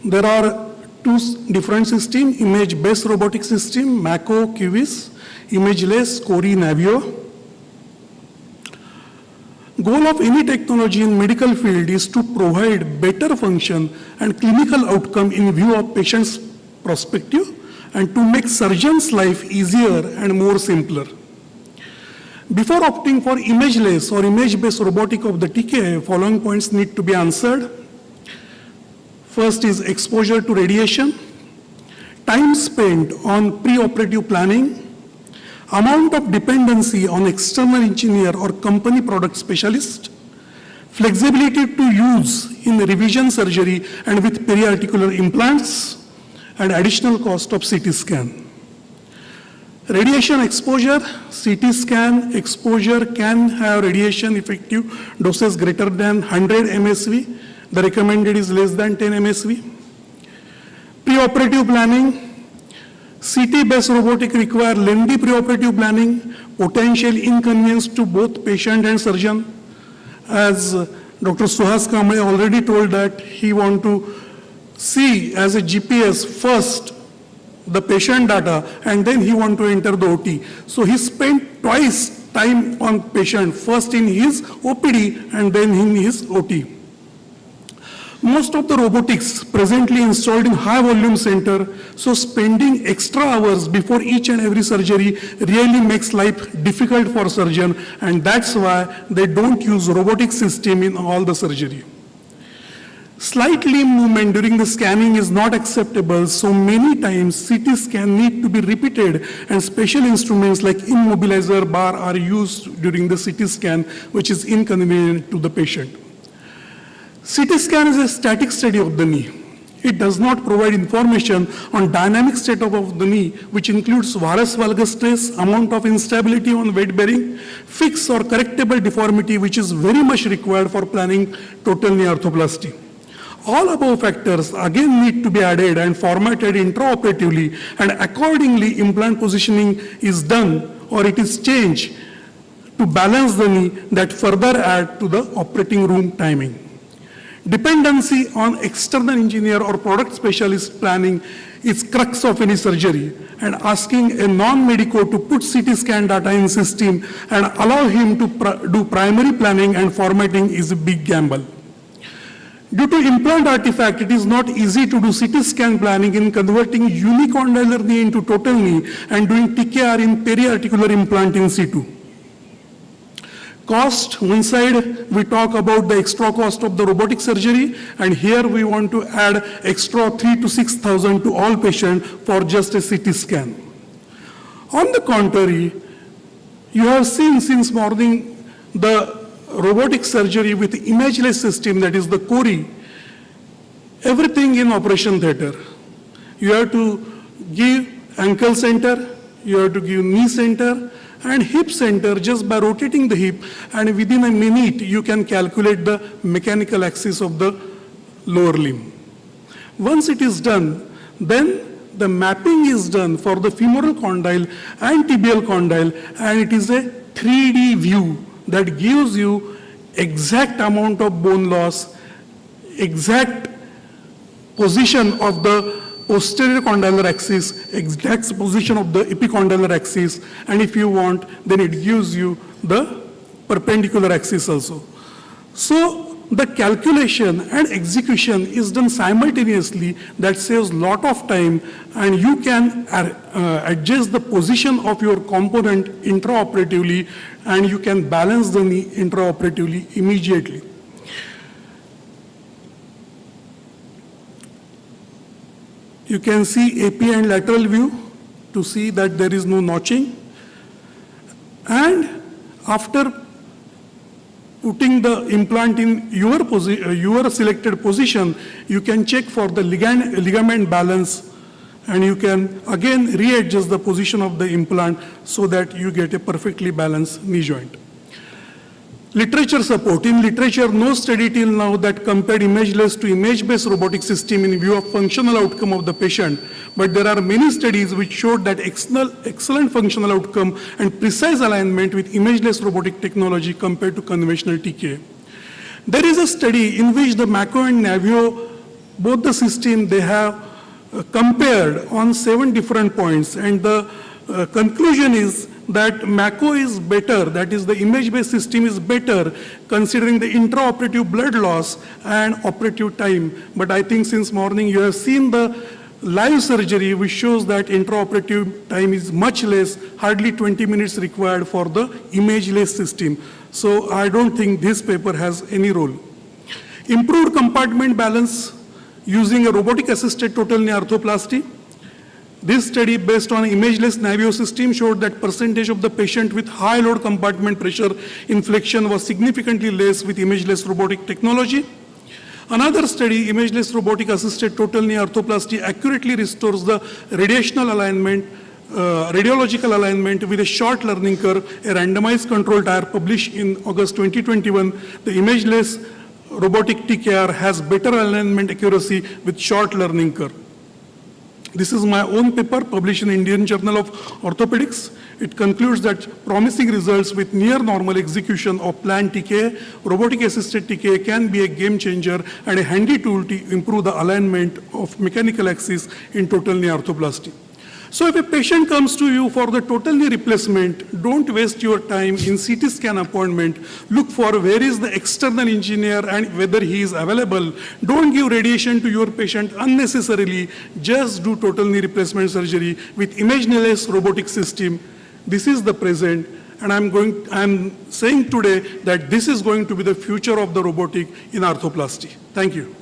there are two different systems, image-based robotic system, Mako, Kivis, Imageless, Cori, Navio. Goal of any technology in medical field is to provide better function and clinical outcome in view of patient's perspective and to make surgeon's life easier and more simpler. Before opting for imageless or image-based robotic of the TK, following points need to be answered. First is exposure to radiation, time spent on pre-operative planning, amount of dependency on external engineer or company product specialist, flexibility to use in revision surgery and with periarticular implants, and additional cost of CT scan. Radiation exposure, CT scan exposure can have radiation effective doses greater than 100 MSV. The recommended is less than 10 MSV. Pre-operative planning, CT-based robotic require lengthy pre-operative planning, potential inconvenience to both patient and surgeon. As Dr. Suhas Kamble already told that he want to see as a GPS first the patient data and then he want to enter the OT. So he spent twice time on patient, first in his OPD and then in his OT. Most of the robotics presently installed in high volume center, so spending extra hours before each and every surgery really makes life difficult for surgeon, and that's why they don't use robotic system in all the surgery. Slight limb movement during the scanning is not acceptable, so many times CT scan need to be repeated and special instruments like immobilizer bar are used during the CT scan, which is inconvenient to the patient. CT scan is a static study of the knee. It does not provide information on dynamic state of the knee, which includes varus valgus stress, amount of instability on weight bearing, fixed or correctable deformity, which is very much required for planning total knee arthroplasty. All above factors again need to be added and formatted intraoperatively, and accordingly implant positioning is done or it is changed to balance the knee that further add to the operating room timing. Dependency on external engineer or product specialist planning is crux of any surgery, and asking a non-medico to put CT scan data in system and allow him to do primary planning and formatting is a big gamble. Due to implant artifact, it is not easy to do CT scan planning in converting unicondylar knee into total knee and doing TKR in periarticular implant in situ. Cost, one side we talk about the extra cost of the robotic surgery, and here we want to add extra 3,000 to 6,000 to all patients for just a CT scan. On the contrary, you have seen since morning the robotic surgery with imageless system, that is the Cori, everything in operation theater. You have to give ankle center, you have to give knee center, and hip center just by rotating the hip, and within a minute you can calculate the mechanical axis of the lower limb. Once it is done, then the mapping is done for the femoral condyle and tibial condyle, and it is a 3D view that gives you exact amount of bone loss, exact position of the posterior condylar axis, exact position of the epicondylar axis, and if you want, then it gives you the perpendicular axis also. So the calculation and execution is done simultaneously. That saves a lot of time, and you can adjust the position of your component intraoperatively, and you can balance the knee intraoperatively immediately. You can see AP and lateral view to see that there is no notching. And after putting the implant in your selected position, you can check for the ligament balance, and you can again readjust the position of the implant so that you get a perfectly balanced knee joint. Literature support. In literature, no study till now that compared imageless to image-based robotic system in view of functional outcome of the patient, but there are many studies which showed that excellent functional outcome and precise alignment with imageless robotic technology compared to conventional TK. There is a study in which the Mako and Navio both the system, they have compared on 7 different points, and the conclusion is that MACO is better, that is the image-based system is better considering the intraoperative blood loss and operative time. But I think since morning you have seen the live surgery which shows that intraoperative time is much less, hardly 20 minutes required for the image-less system. So I don't think this paper has any role. Improved compartment balance using a robotic assisted total knee arthroplasty. This study based on imageless Navio system showed that percentage of the patient with high load compartment pressure inflection was significantly less with imageless robotic technology. Another study, imageless robotic assisted total knee arthroplasty accurately restores the radiational alignment, radiological alignment with a short learning curve, a randomized control trial published in August 2021. The imageless robotic TKR has better alignment accuracy with short learning curve. This is my own paper published in Indian Journal of Orthopaedics. It concludes that promising results with near normal execution of planned TKA, robotic assisted TKA can be a game changer and a handy tool to improve the alignment of mechanical axis in total knee arthroplasty. So if a patient comes to you for the total knee replacement, don't waste your time in CT scan appointment. Look for where is the external engineer and whether he is available. Don't give radiation to your patient unnecessarily. Just do total knee replacement surgery with imageless robotic system. This is the present, and I'm saying today that this is going to be the future of the robotic in arthroplasty. Thank you.